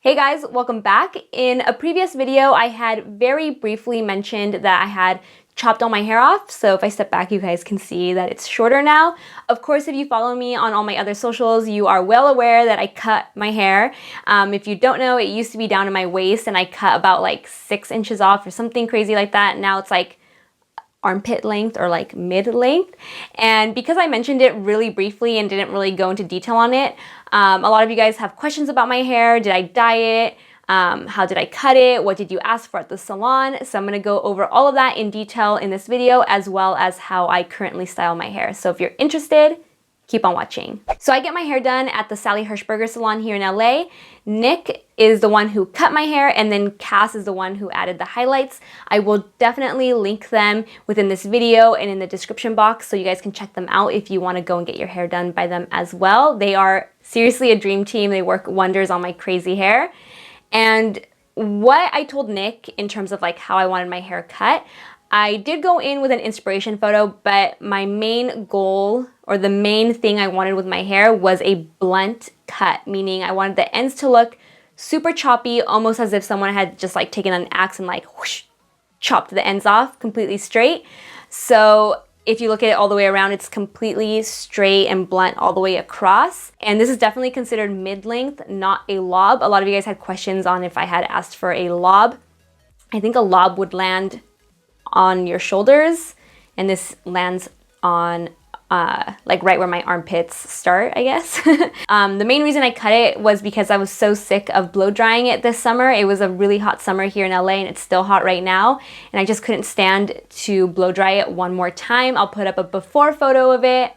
Hey guys, welcome back. In a previous video, I had very briefly mentioned that I had chopped all my hair off. So if I step back, you guys can see that it's shorter now. Of course, if you follow me on all my other socials, you are well aware that I cut my hair. If you don't know, it used to be down to my waist and I cut about like 6 inches off or something crazy like that. Now it's like armpit length or like mid length. And because I mentioned it really briefly and didn't really go into detail on it, a lot of you guys have questions about my hair. Did I dye it? How did I cut it? What did you ask for at the salon? So I'm going to go over all of that in detail in this video, as well as how I currently style my hair. So if you're interested, keep on watching. So I get my hair done at the Sally Hershberger salon here in LA. Nick is the one who cut my hair, and then Cass is the one who added the highlights. I will definitely link them within this video and in the description box so you guys can check them out if you want to go and get your hair done by them as well. They are seriously a dream team. They work wonders on my crazy hair. And what I told Nick in terms of like how I wanted my hair cut, I did go in with an inspiration photo, but my main goal or the main thing I wanted with my hair was a blunt cut, meaning I wanted the ends to look super choppy, almost as if someone had just like taken an axe and like whoosh, chopped the ends off completely straight. So if you look at it all the way around, it's completely straight and blunt all the way across. And this is definitely considered mid-length, not a lob. A lot of you guys had questions on if I had asked for a lob. I think a lob would land on your shoulders, and this lands on like right where my armpits start, I guess. The main reason I cut it was because I was so sick of blow drying it this summer. It was a really hot summer here in LA, and it's still hot right now, and I just couldn't stand to blow dry it one more time. I'll put up a before photo of it.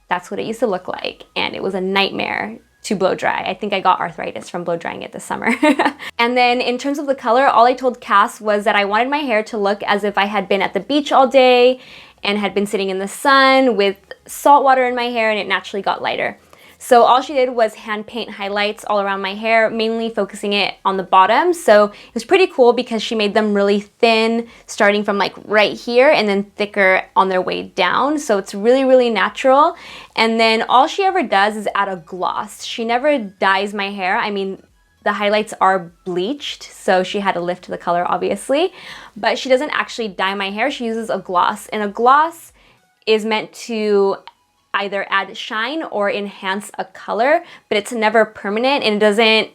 That's what it used to look like, and it was a nightmare to blow dry. I think I got arthritis from blow drying it this summer. And then in terms of the color, all I told Cass was that I wanted my hair to look as if I had been at the beach all day and had been sitting in the sun with salt water in my hair, and it naturally got lighter. So all she did was hand paint highlights all around my hair, mainly focusing it on the bottom. So it was pretty cool because she made them really thin, starting from like right here and then thicker on their way down. So it's really, really natural. And then all she ever does is add a gloss. She never dyes my hair. I mean, the highlights are bleached, so she had to lift the color obviously, but she doesn't actually dye my hair. She uses a gloss, and a gloss is meant to either add shine or enhance a color, but it's never permanent and it doesn't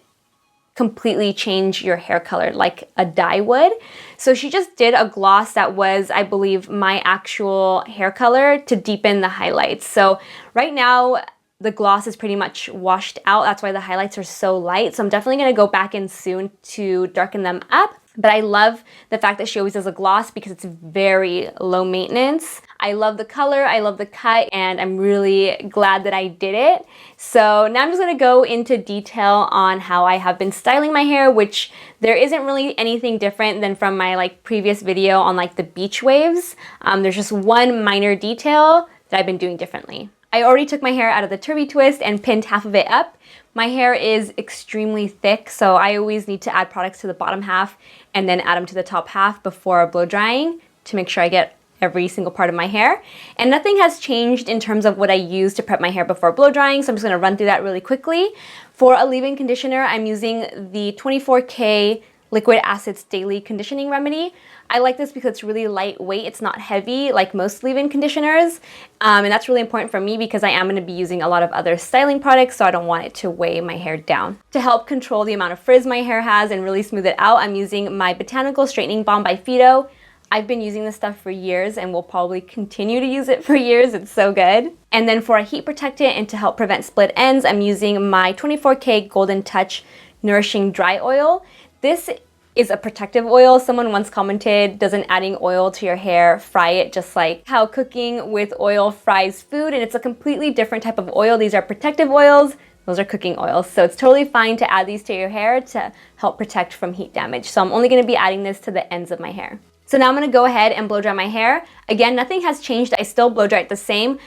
completely change your hair color like a dye would. So she just did a gloss that was, I believe, my actual hair color to deepen the highlights. So right now, the gloss is pretty much washed out. That's why the highlights are so light. So I'm definitely going to go back in soon to darken them up. But I love the fact that she always does a gloss because it's very low maintenance. I love the color, I love the cut, and I'm really glad that I did it. So now I'm just going to go into detail on how I have been styling my hair, which there isn't really anything different than from my like previous video on like the beach waves. There's just one minor detail that I've been doing differently. I already took my hair out of the turvy twist and pinned half of it up. My hair is extremely thick, so I always need to add products to the bottom half and then add them to the top half before blow drying to make sure I get every single part of my hair. And nothing has changed in terms of what I use to prep my hair before blow drying, so I'm just going to run through that really quickly. For a leave-in conditioner, I'm using the 24K Liquid Acids Daily Conditioning Remedy. I like this because it's really lightweight. It's not heavy like most leave-in conditioners. And that's really important for me because I am going to be using a lot of other styling products, so I don't want it to weigh my hair down. To help control the amount of frizz my hair has and really smooth it out, I'm using my Botanical Straightening Balm by PHYTO. I've been using this stuff for years and will probably continue to use it for years. It's so good. And then for a heat protectant and to help prevent split ends, I'm using my 24K Golden Touch Nourishing Dry Oil. This is a protective oil. Someone once commented, doesn't adding oil to your hair fry it just like how cooking with oil fries food? And it's a completely different type of oil. These are protective oils. Those are cooking oils. So it's totally fine to add these to your hair to help protect from heat damage. So I'm only gonna be adding this to the ends of my hair. So now I'm gonna go ahead and blow dry my hair. Again, nothing has changed. I still blow dry it the same,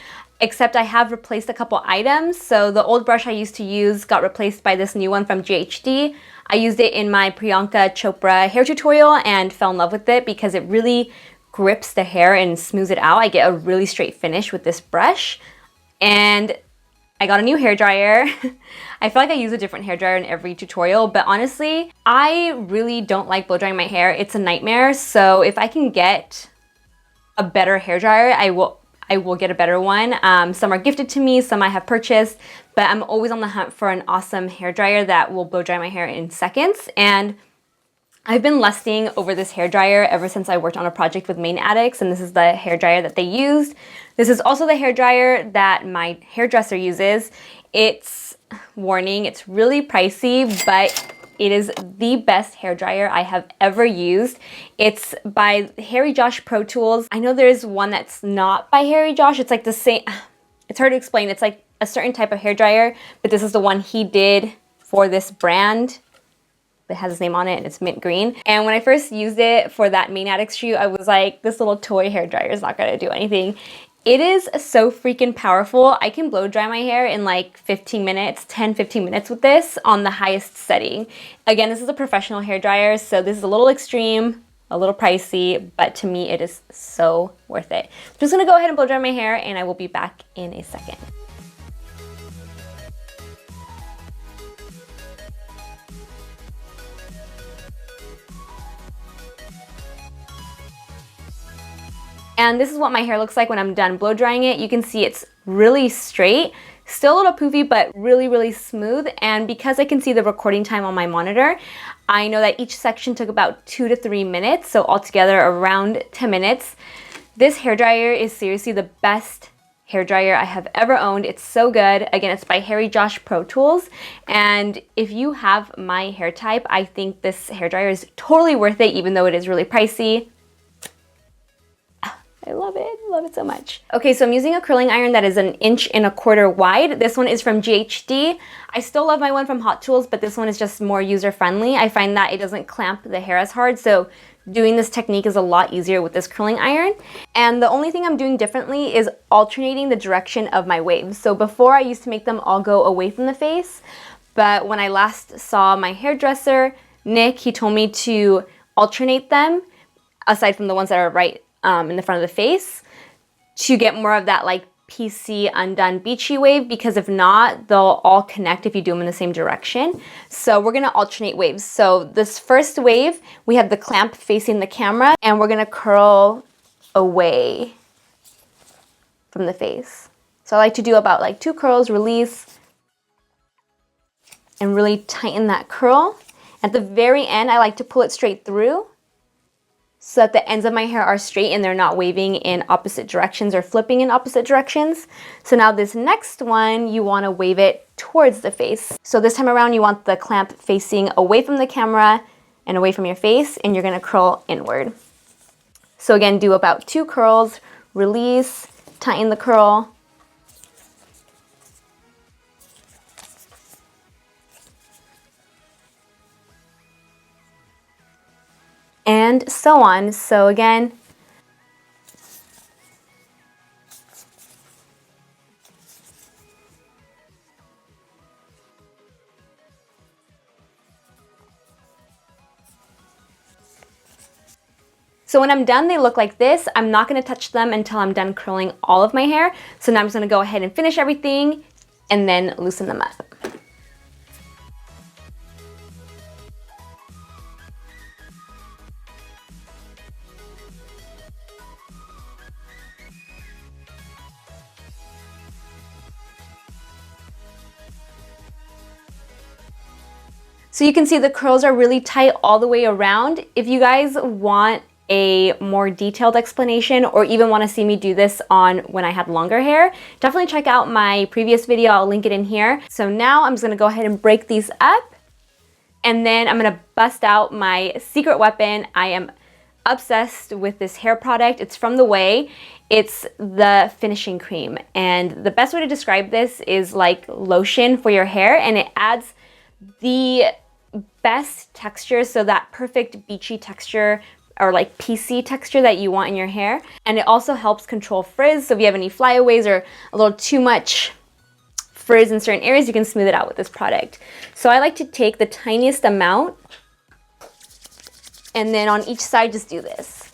except I have replaced a couple items. So the old brush I used to use got replaced by this new one from GHD. I used it in my Priyanka Chopra hair tutorial and fell in love with it because it really grips the hair and smooths it out. I get a really straight finish with this brush. And I got a new hair dryer. I feel like I use a different hair dryer in every tutorial, but honestly, I really don't like blow drying my hair. It's a nightmare. So if I can get a better hair dryer, I will get a better one. Some are gifted to me, some I have purchased, but I'm always on the hunt for an awesome hair dryer that will blow dry my hair in seconds. And I've been lusting over this hair dryer ever since I worked on a project with Maine addicts, and this is the hair dryer that they used. This is also the hair dryer that my hairdresser uses. It's, warning, it's really pricey, but it is the best hair dryer I have ever used. It's by Harry Josh Pro Tools. I know there's one that's not by Harry Josh. It's like the same, it's hard to explain. It's like a certain type of hair dryer, but this is the one he did for this brand. It has his name on it and it's mint green. And when I first used it for that Maine Addicts shoot, I was like, this little toy hair dryer is not gonna do anything. It is so freaking powerful. I can blow dry my hair in like 15 minutes, 10-15 minutes with this on the highest setting. Again, this is a professional hair dryer, so this is a little extreme, a little pricey, but to me it is so worth it. I'm just gonna go ahead and blow dry my hair and I will be back in a second. And this is what my hair looks like when I'm done blow drying it. You can see it's really straight, still a little poofy, but really, really smooth. And because I can see the recording time on my monitor, I know that each section took about 2 to 3 minutes, so altogether around 10 minutes. This hair dryer is seriously the best hair dryer I have ever owned. It's so good. Again, it's by Harry Josh Pro Tools. And if you have my hair type, I think this hair dryer is totally worth it, even though it is really pricey. I love it so much. Okay, so I'm using a curling iron that is 1.25 inches wide. This one is from GHD. I still love my one from Hot Tools, but this one is just more user-friendly. I find that it doesn't clamp the hair as hard, so doing this technique is a lot easier with this curling iron. And the only thing I'm doing differently is alternating the direction of my waves. So before I used to make them all go away from the face, but when I last saw my hairdresser, Nick, he told me to alternate them, aside from the ones that are right in the front of the face, to get more of that like PC undone beachy wave, because if not, they'll all connect if you do them in the same direction. So we're gonna alternate waves. So this first wave, we have the clamp facing the camera, and we're gonna curl away from the face. So I like to do about like 2 curls, release, and really tighten that curl. At the very end, I like to pull it straight through, so that the ends of my hair are straight and they're not waving in opposite directions or flipping in opposite directions. So now this next one, you want to wave it towards the face. So this time around, you want the clamp facing away from the camera and away from your face, and you're going to curl inward. So again, do about 2 curls, release, tighten the curl. And so on. So again, so when I'm done, they look like this. I'm not going to touch them until I'm done curling all of my hair. So now I'm just going to go ahead and finish everything and then loosen them up. So you can see the curls are really tight all the way around. If you guys want a more detailed explanation or even want to see me do this on when I had longer hair, definitely check out my previous video. I'll link it in here. So now I'm just going to go ahead and break these up, and then I'm going to bust out my secret weapon. I am obsessed with this hair product. It's from The Way. It's the finishing cream, and the best way to describe this is like lotion for your hair, and it adds the best texture, so that perfect beachy texture or like PC texture that you want in your hair. And it also helps control frizz, so if you have any flyaways or a little too much frizz in certain areas, you can smooth it out with this product. So I like to take the tiniest amount, and then on each side just do this.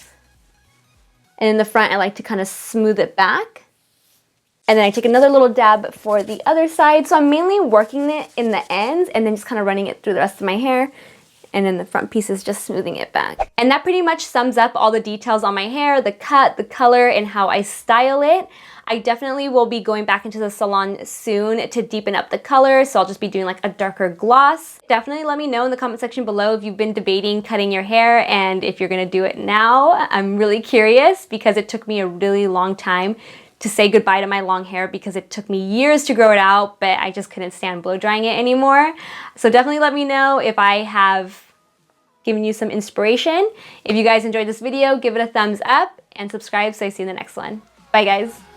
And in the front, I like to kind of smooth it back And then I take another little dab for the other side. So I'm mainly working it in the ends and then just kind of running it through the rest of my hair. And then the front piece is just smoothing it back. And that pretty much sums up all the details on my hair, the cut, the color, and how I style it. I definitely will be going back into the salon soon to deepen up the color, so I'll just be doing like a darker gloss. Definitely let me know in the comment section below if you've been debating cutting your hair and if you're gonna do it now. I'm really curious because it took me a really long time to say goodbye to my long hair because it took me years to grow it out, but I just couldn't stand blow drying it anymore. So definitely let me know if I have given you some inspiration. If you guys enjoyed this video, give it a thumbs up and subscribe so I see you in the next one. Bye guys.